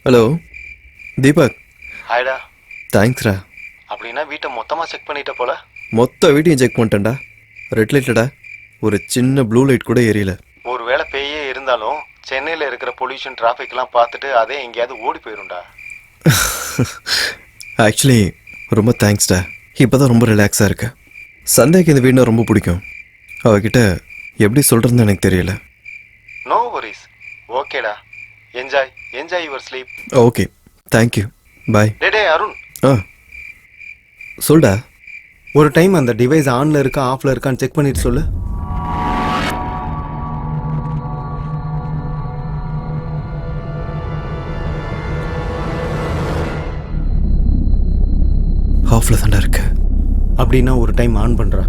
Hello Deepak. ஹாய்டா. தேங்க்ஸ்ரா. அப்படின்னா வீட்டை மொத்தமாக செக் பண்ணிட்ட போல. மொத்த வீட்டையும் செக் பண்ணிட்டேன்டா. ரெட் லைட்டடா, ஒரு சின்ன ப்ளூ லைட் கூட எரியல. ஒரு வேளை பேயே இருந்தாலும் சென்னையில் இருக்கிற பொல்யூஷன் டிராஃபிக்லாம் பார்த்துட்டு அதே எங்கேயாவது ஓடி போயிரும்டா. ஆக்சுவலி ரொம்ப தேங்க்ஸ்டா. இப்போ தான் ரொம்ப ரிலாக்ஸாக இருக்கு. சந்தேக்கு இந்த வீடுனா ரொம்ப பிடிக்கும். அவகிட்ட எப்படி சொல்கிறதுன்னு எனக்கு தெரியல. No worries. ஓகேடா. Enjoy enjoy your sleep. Okay, thank you. Bye. டே அருண். ஆ சொல்டா. ஒரு டைம் அந்த டிவைஸ் ஆன்ல இருக்கா ஆஃப்ல இருக்கான்னு செக் பண்ணிட்டு சொல்லு. ஆஃப்ல தான்டா இருக்கு. அப்படின்னா ஒரு டைம் ஆன் பண்றா.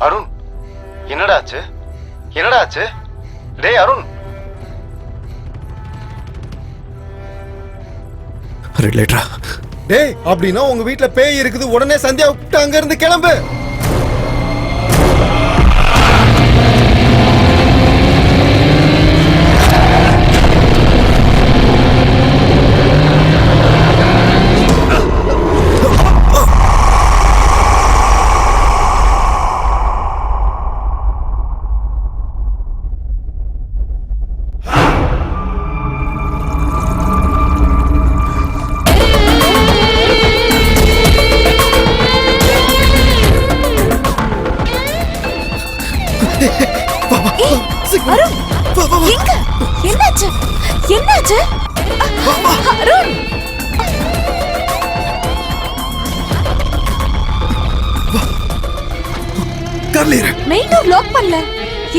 அருண், என்னடா ஆச்சு? என்னடா ஆச்சு? டேய் அருண். ரெட் லைட்டரா. டேய், அப்படின்னா உங்க வீட்ல பேய் இருக்குது. உடனே சந்தியா விட்டு அங்க இருந்து கிளம்பு. என்னாச்சு? என்னாச்சு? அருண், கார்ல மெயின் டோர் லாக் பண்ணல.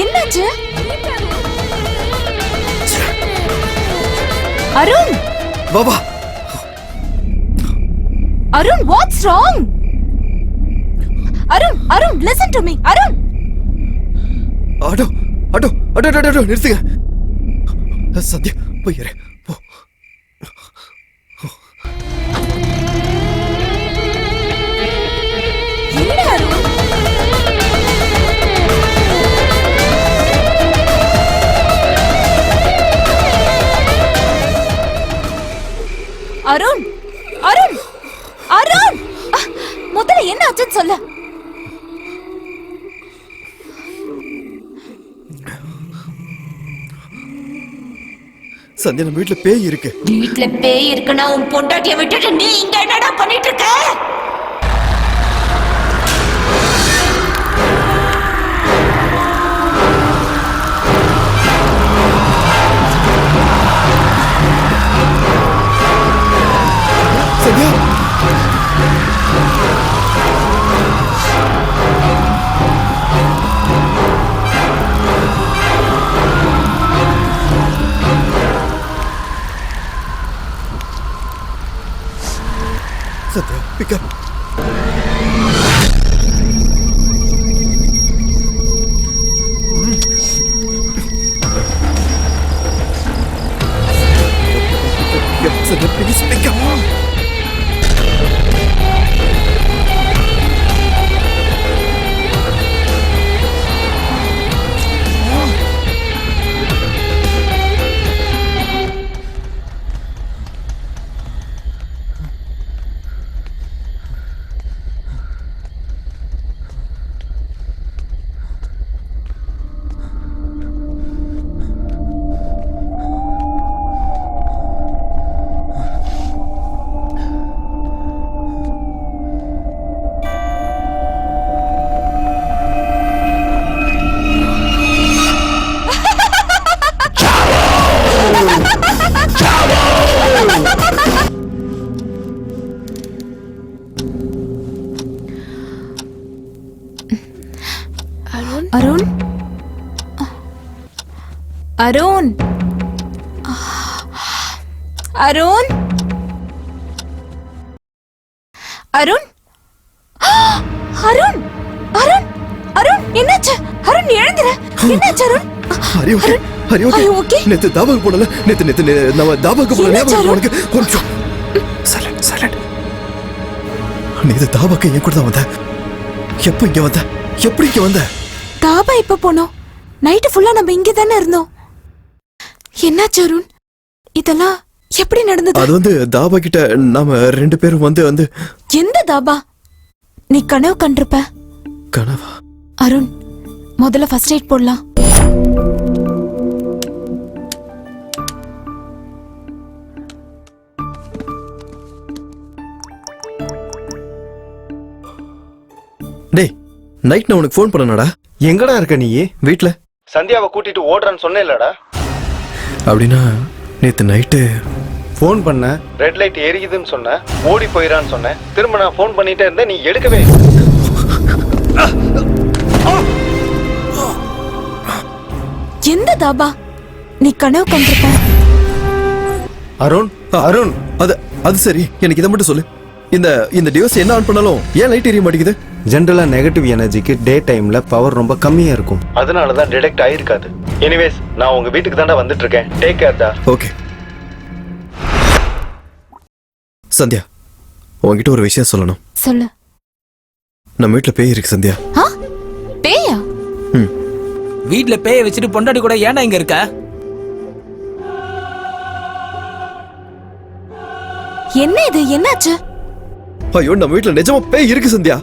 என்னாச்சு? Arun, Baba. Arun, what's wrong? Arun, Arun, listen to me. Arun, auto auto auto auto நிறுத்துங்க. சத்யா போயிரு போ. என்ன அருண்? அருண், அருண், அருண், முதல்ல என்ன ஆச்சுன்னு சொல்ல. சத்யா, நம்ம வீட்டுல பேய் இருக்கு. வீட்ல பேய் இருக்குன்னா உன் பொண்டாட்டியை விட்டுட்டு நீ இங்க என்னடா பண்ணிட்டு இருக்க? Sathya, Satya, pick up. Satya, please pick up. Arun Arun Arun Arun Arun Arun என்னாச்சு? அருண் எழுந்துற. என்னாச்சு Arun? Hari okay Hari Are you okay? Okay நேத்து தாபாக்கு போனல நேத்து நம்ம தாபாக்கு போன என்னாச்சு ஞாபகம் அருண்? உனக்கு கொஞ்சம் சைலண்ட் நேத்து தாபாக்கு என் கூட தான் வந்த. எப்போ இங்க வந்த? எப்படி இங்க வந்த? தாபா இப்ப போனோம். நைட்டு ஃபுல்லா நம்ம இங்க தானே இருந்தோம். என்னாச்சு அருண்? இதெல்லாம் எப்படி நடந்தது? அது வந்து தாபா கிட்ட நாம 2 பேரும் வந்து எந்த தாபா? நீ கனவு கண்டிருப்ப. கனவா? அருண் முதல்ல ஃபர்ஸ்ட் எய்ட் போடலாம். டேய் நைட் நான் உனக்கு ஃபோன் பண்ணனடா. எங்கடா இருக்க நீ? வீட்ல. சந்தியாவை கூட்டிட்டு ஓடுறேன்னு சொன்னேன்லடா. அப்படின்னா நேத்து நைட்டு ஃபோன் பண்ண. ரெட் லைட் எரியுதுன்னு சொன்னேன், ஓடி போயிடான்னு சொன்னேன். திரும்ப நான் ஃபோன் பண்ணிட்டே இருந்தேன், நீ எடுக்கவே. எந்த தாபா? நீ கனவு கண்டிருப்ப. அருண் அருண் அது சரி, எனக்கு இதை மட்டும் சொல்லு. இந்த டிவைஸ் என்ன ஆன் பண்ணாலும் ஏன் லைட் எரிய மாட்டேங்குது? ஜென்ரலா நெகட்டிவ் எனர்ஜிக்கு டே டைம்ல பவர் ரொம்ப கம்மியா இருக்கும். அதனால தான் டிடெக்ட் ஆயிருக்காது. எனிவேஸ் நான் உங்க வீட்டுக்கு தாண்டா வந்துட்டு இருக்கேன். டேக் கேர் டா. ஓகே. சந்தியா, உன்கிட்ட ஒரு விஷயம் சொல்லணும். சொல்லு. நம்ம வீட்ல பேய் இருக்கு சந்தியா. பேயா? வீட்ல பேய வச்சுட்டு பொண்டாடி கூட ஏன்டா இங்க இருக்க? என்ன இது? என்னாச்சு? ஐயோ, நம்ம வீட்ல நிஜமா பேய் இருக்கு சந்தியா.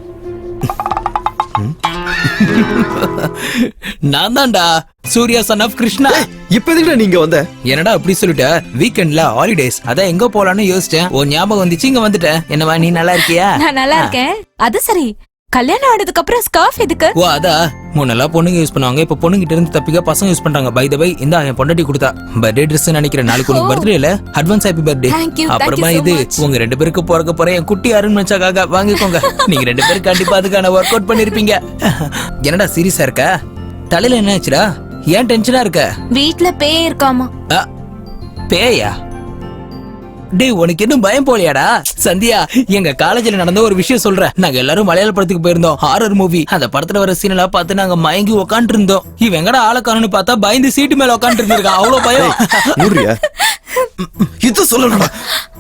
நான் தான்டா சூர்யா சன் ஆஃப் கிருஷ்ணா. இப்ப எதுக்குடா நீங்க வந்த? என்னடா அப்படி சொல்லிட்ட? வீக்கெண்ட்ல ஹாலிடேஸ், அதான் எங்க போலான்னு யோசிச்சேன். உன் ஞாபகம் வந்துச்சு, இங்க வந்துட்டேன். என்னவா, நீ நல்லா இருக்கியா? நான் நல்லா இருக்கேன். அது சரி, கல்யாணம் ஆனதுக்கு அப்புறம் ஸ்கார்ஃப் எதுக்கு? ஓ அதா, முன்னெல்லாம் பொண்ணுங்க யூஸ் பண்ணுவாங்க, இப்ப பொண்ணுகிட்ட இருந்து தப்பிக்க பசங்க யூஸ் பண்றாங்க. பை த பை, இந்த என் பொண்டாட்டி கொடுத்தா பர்த்டே ட்ரெஸ் நினைக்கிறேன். நாளைக்கு உனக்கு பர்த்டே இல்ல, advance happy birthday. Thank you, அப்புறமா thank you so இது much. உங்க 2 பேருக்கு பிறக்க போற என் குட்டி அருண் மச்சாக்காக வாங்கிக்கோங்க. நீங்க 2 பேரும் கண்டிப்பா அதுக்கான ஒர்க் அவுட் பண்ணிருப்பீங்க. என்னடா சீரியஸா இருக்க? தலையில என்ன ஆச்சுடா? ஏன் டென்ஷனா இருக்க? வீட்ல பேய் இருக்காமா. பேயா? டேய், உனக்கு இன்னும் பயம் போலியாடா? சந்தியா, எங்க காலேஜ்ல நடந்த ஒரு விஷயம் சொல்றேன். நாங்க எல்லாரும் மலையாள படத்துக்கு போயிருந்தோம், ஹாரர் மூவி. அந்த படத்துல வர சீன் எல்லாம் பார்த்து நாங்க மயங்கி உட்காந்து இருந்தோம். இவன் எங்கடா ஆளக்காரன்னு பார்த்தா பயந்து சீட்டு மேல உட்காந்து இருந்திருக்கான். அவ்வளவு பயம். ஊரியா? இது சொல்லணும்டா.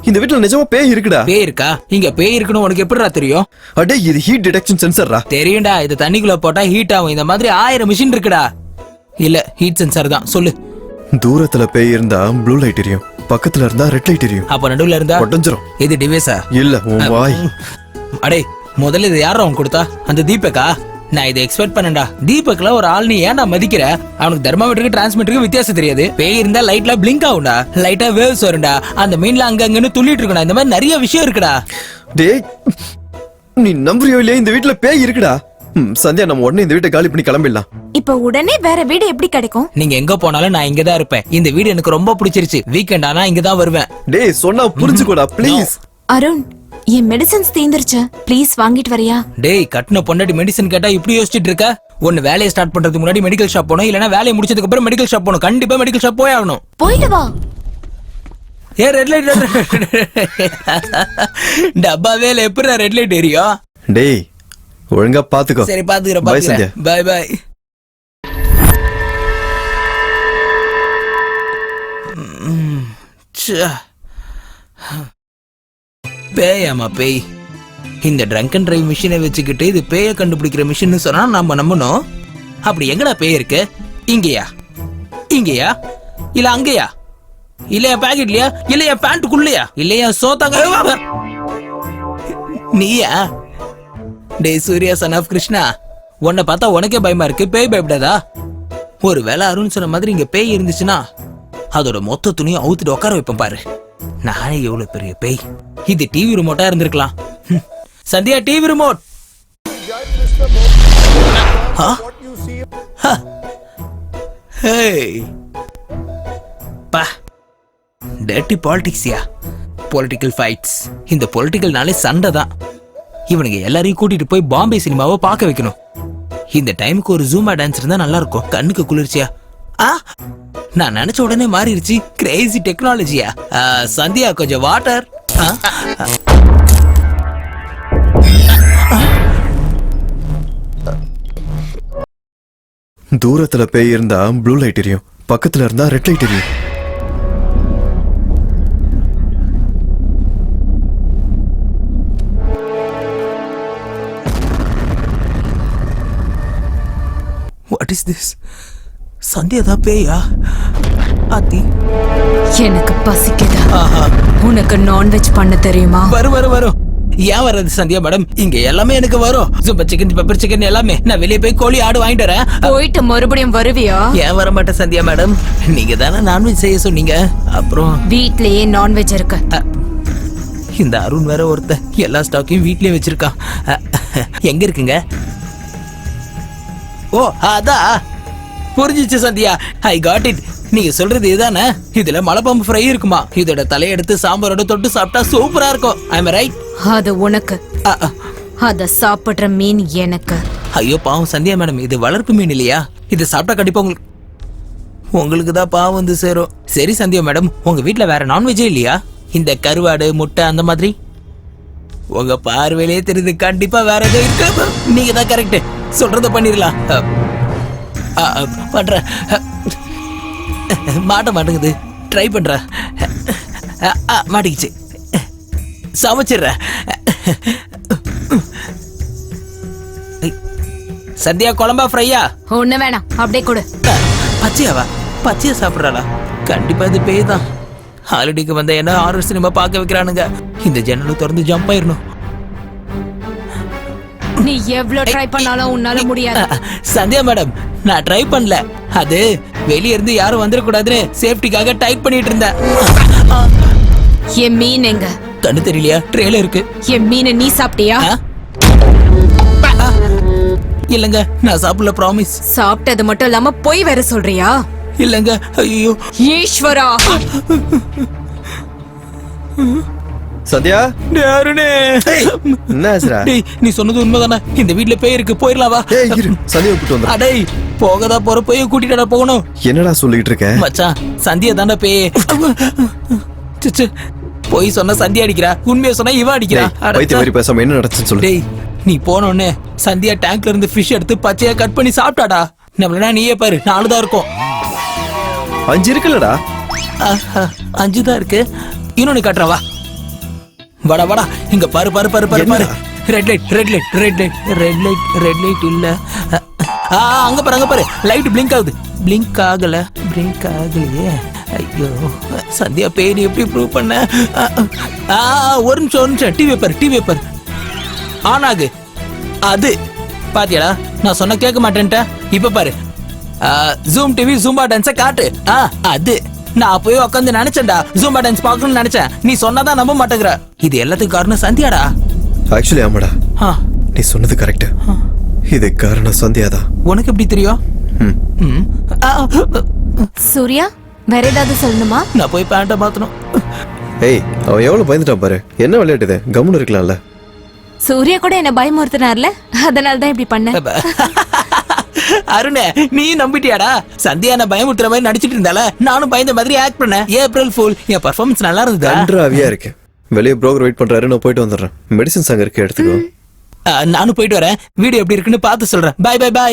இந்த வீட்ல நிஜமா பேய் இருக்குடா. பேய் இருக்கா? இங்க பேய் இருக்குன்னு உனக்கு எப்படிடா தெரியும்? அடே, இது ஹீட் டிடெக்ஷன் சென்சர்டா. தெரியும்டா, இது தண்ணிக்குள்ள போட்டா ஹீட் ஆகும். இந்த மாதிரி 1000 மிஷின் இருக்குடா. இல்ல, ஹீட் சென்சார் தான். சொல்லு. தூரத்துல பேய் இருந்தா ப்ளூ லைட் எரியும், பக்கத்துல இருந்தா ரெட் லைட் எரியும். அப்ப நடுவுல இருந்தா உடஞ்சிரும். இது டிவைஸா? இல்ல, உன் வாய். அடே, முதல்ல இது யாரா அவன் கொடுத்தா? அந்த தீபக்கா? நான் இதை எக்ஸ்பெக்ட் பண்ணேன்டா. தீபக்ல ஒரு ஆள் நீ ஏன்டா மதிக்கிற? அவனுக்கு தெர்மாமீட்டருக்கு டிரான்ஸ்மிட்டருக்கு வித்தியாசம் தெரியாது. பேய் இருந்தா லைட்ல பிளிங்க் ஆகும்டா, லைட்டா வேவ்ஸ் வரும்டா, அந்த மீன்ல அங்க அங்கன்னு துள்ளிட்டு இருக்கணும். இந்த மாதிரி நிறைய விஷயம் இருக்குடா. டேய், நீ நம்புறியோ இல்லையா? இந்த வீட்ல பேய் இருக்குடா. சந்தியா, நம்ம உடனே இந்த வீட்டை காலி பண்ணி கிளம்பிடலாம். இப்ப உடனே வேற வீடு எப்படி கிடைக்கும்? நீங்க எங்க போனாலும் நான் இங்கதான் இருப்பேன். இந்த வீடு எனக்கு ரொம்ப பிடிச்சிருச்சு. வீக்கெண்ட் ஆனா இங்கதான் வருவேன். டேய், சொன்னா புரிஞ்சுக்கோடா ப்ளீஸ். அருண், என் மெடிசன்ஸ் தீந்துருச்சு, ப்ளீஸ் வாங்கிட்டு வரியா? டேய், கட்டின பொண்டாட்டி மெடிசன் கேட்டா இப்படி யோசிச்சுட்டு இருக்க? ஒன்னு வேலையை ஸ்டார்ட் பண்றதுக்கு முன்னாடி மெடிக்கல் ஷாப் போகணும், இல்லனா வேலையை முடிச்சதுக்கு அப்புறம் மெடிக்கல் ஷாப் போகணும். கண்டிப்பா மெடிக்கல் ஷாப் போய் ஆகணும். போயிட்டு வா. ஏ ரெட் லைட் டப்பாவே எப்படி ரெட் லைட் எரியும்? டேய், ஒழுங்கா பாத்துக்கோ. சரி, பாத்துக்கிறேன். Bye, சந்தியா. Bye bye. பேயாமா பேய்? இந்த ட்ரங்க் அண்ட் டிரைவ் மிஷினை வச்சுக்கிட்டு இது பேய கண்டுபிடிக்கிற மிஷின் சொன்னா நம்ம நம்பணும். அப்படி எங்கடா பேய் இருக்கு? இங்கயா? இங்கயா? இல்ல அங்கயா? இல்ல என் பாக்கெட்லயா? இல்ல என் பேண்ட்டுக்குள்ளயா? இல்லையா சோத்தாங்க? நீயா? டேய் சூர்யா சன் ஆஃப் கிருஷ்ணா, உன்னை பார்த்தா உனக்கே பயமா இருக்கு, பேய் பயப்படாதா? ஒரு வேளை அருண் சொன்ன மாதிரி இங்க பேய் இருந்துச்சுன்னா அதோட மொத்த துணியை அவுத்துட்டு உட்கார வைப்பேன் பாரு. நானே எவ்வளவு பெரிய பேய். இது டிவி ரிமோட்டா இருந்திருக்கலாம். Sandhya, TV remote. டர்ட்டி பாலிடிக்ஸ்யா, பொலிட்டிக்கல் ஃபைட்ஸ். இந்த பொலிட்டிக்கல்னாலே சண்டை தான். இவனுங்க எல்லாரையும் கூட்டிட்டு போய் பாம்பே சினிமாவை பார்க்க வைக்கணும். இந்த டைமுக்கு ஒரு ஜூமா டான்ஸ் இருந்தா நல்லா இருக்கும், கண்ணுக்கு குளிர்ச்சியா. நான் நினைச்ச உடனே மாறிடுச்சு. கிரேசி டெக்னாலஜியா. சந்தியா கொஞ்சம் வாட்டர். தூரத்துல பேய் இருந்தா ப்ளூ லைட் எரியும், பக்கத்துல இருந்தா ரெட் லைட் எரியும். What is this? சந்தியா தான் பேயா? ஆத்தி எனக்கு பசிக்குதா? ஆஹா, உனக்கு நான்வெஜ் பண்ண தெரியுமா? வரும். ஏன் வராது சந்தியா மேடம்? இங்க எல்லாமே எனக்கு வரும். சூப்பர் சிக்கன், பெப்பர் சிக்கன் எல்லாமே. நான் வெளியே போய் கோழி ஆடு வாங்கிட்டு வரேன். போயிட்டு மறுபடியும் வருவியா? ஏன் வர மாட்டேன் சந்தியா மேடம்? நீங்க தானே நான்வெஜ் செய்ய சொன்னீங்க. அப்புறம் வீட்லயே நான்வெஜ் இருக்கு. இந்த அருண் வேற ஒருத்த எல்லா ஸ்டாக்கையும் வீட்லயே வச்சிருக்கான். எங்க இருக்குங்க? ஓ அதான் புரிஞ்சிச்சு சந்தியா. I got it. நீங்க சொல்றது இதுதானே? இதுல மலைப்பாம்பு ஃப்ரை இருக்குமா? இதோட தலையை எடுத்து சாம்பாரோட தொட்டு சாப்பிட்டா சூப்பரா இருக்கும். ஐ அம் ரைட்? அது உனக்கு, அத சாப்பிடுற மீன் எனக்கு. ஐயோ பாவம் சந்தியா மேடம், இது வளர்ப்பு மீன் இல்லையா? இது சாப்பிட்டா கண்டிப்பா உங்களுக்கு தான் பாவம் வந்து சேரும். சரி சந்தியா மேடம், உங்க வீட்ல வேற நான்வெஜ்ஜே இல்லையா? இந்த கருவாடு, முட்டை அந்த மாதிரி? உங்க பார்வையிலே தெரியுது கண்டிப்பா வேற ஏதோ இருக்கு. நீங்க தான் கரெக்ட். சொல்றத பண்ணிடலாம். பண்ற மாட்டேங்குது. ட்ரை பண்ற. மாட்டிக்கிச்சு. சமைச்சிடுற. சந்தியா குழம்பா ஃப்ரையா? ஒண்ணு வேணாம், அப்படியே கொடு. பச்சையாவா? பச்சையா சாப்பிட்றாளா? கண்டிப்பா இது பேய் தான். ஹாலிடேக்கு வந்த என்ன ஹாரர் சினிமா பார்க்க வைக்கிறானுங்க. இந்த ஜன்னலை திறந்து ஜம்ப் ஆயிரணும். நீ எவ்வளவு ட்ரை பண்ணாலும் உன்னால முடியாது. சந்தியா மேடம், நான் ட்ரை பண்ணல. அது வெளிய இருந்து யாரும் வந்துடக்கூடாதுன்னு சேஃப்டிக்காக டைட் பண்ணிட்டு இருந்தேன். என் மீன் எங்க? கண்ணு தெரியலையா? ட்ரேல இருக்கு. என் மீனை நீ சாப்பிட்டியா? இல்லங்க, நான் சாப்பிடல, ப்ராமிஸ். சாப்பிட்டது மட்டும் இல்லாம போய் வேற சொல்றியா? இல்லங்க. ஐயோ ஈஸ்வரா! சந்தியா, அருணே, என்ன ஆச்சுடா? டேய் நீ சொன்னது உண்மைதானே? இந்த வீட்ல பேய் இருக்கு, போயிடலாம் வா. ஏய் இரு, சந்தியா கூட்டு வந்துடுறேன். அடேய் போகதா போற போய் கூட்டிட்டு போகணும். என்னடா சொல்லிட்டு இருக்க? மச்சான் சந்தியா தானே பேய். சிச்சு, போய் சொன்ன சந்தியா அடிக்கிறா, உண்மையை சொன்னா இவன் அடிக்கிறா. வைத்திய மாதிரி பேசாம என்ன நடந்துச்சுன்னு சொல்லு. டேய் நீ போனோடனே சந்தியா டேங்க்ல இருந்து ஃபிஷ் எடுத்து பச்சையா கட் பண்ணி சாப்பிட்டாடா. நம்மளா நீயே பாரு, 4 தான் இருக்கும். 5 இருக்குல்லடா? 5 தான் இருக்கு. இன்னொன்னு காட்டுறா வா. வாடா வாடா, இங்க பாரு பாரு பாரு பாரு பாரு. Red light red light red light red light red light இல்ல. அங்க பாரு அங்க பாரு, லைட் பிளிங்க் ஆகுது. பிளிங்க் ஆகல, பிளிங்க் ஆகலையே. ஐயோ சந்தியா பேர் எப்படி ப்ரூவ் பண்ண? ஒரு நிமிஷம் TV paper TV paper on ஆகு. அது பாத்தியாடா, நான் சொன்ன கேட்க மாட்டேன்ட்ட. இப்ப பாரு, ஜூம் டிவி ஜூம்பா டான்ஸ காட்டு. அது நான் போய் உட்காந்து நினைச்சேன்டா, ஜூம்பா டான்ஸ் பார்க்கணும்னு நினைச்சேன். நீ சொன்னாதான் நம்ப மாட்டேங்கிற. இது எல்லாத்துக்கும் காரணம் சந்தியாடா. ஆக்சுவலி ஆமாடா, நீ சொன்னது கரெக்ட். இது காரணம் சந்தியாதான். உனக்கு எப்படி தெரியும்? சூர்யா, வேற ஏதாவது சொல்லணுமா? நான் போய் பேண்ட மாத்தணும். ஏய், அவன் எவ்வளவு பயந்துட்டான் பாரு. என்ன விளையாட்டு இது? கம்முன்னு இருக்கலாம்ல. சூர்யா கூட என்ன பயமுறுத்தினார்ல, அதனால தான் இப்படி பண்ண. அருணே, நீ நம்பிட்டியாடா? சந்தியா நான் பயமுறுத்துற மாதிரி நடிச்சிட்டு இருந்தால, நானும் பயந்த மாதிரி ஆக்ட் பண்ணேன். April fool. என் பெர்ஃபார்மன்ஸ் நல்லா இருந்ததா? கன்றாவியா இருக்கு. வெளியே ப்ரோக்கர் வெயிட் பண்றாரு, நான் போயிட்டு வந்துடுறேன். மெடிசன்ஸ் அங்க இருக்கு, எடுத்துக்கோ. நானும் போயிட்டு வரேன். வீடியோ எப்படி இருக்குன்னு பார்த்து சொல்றேன். Bye bye by.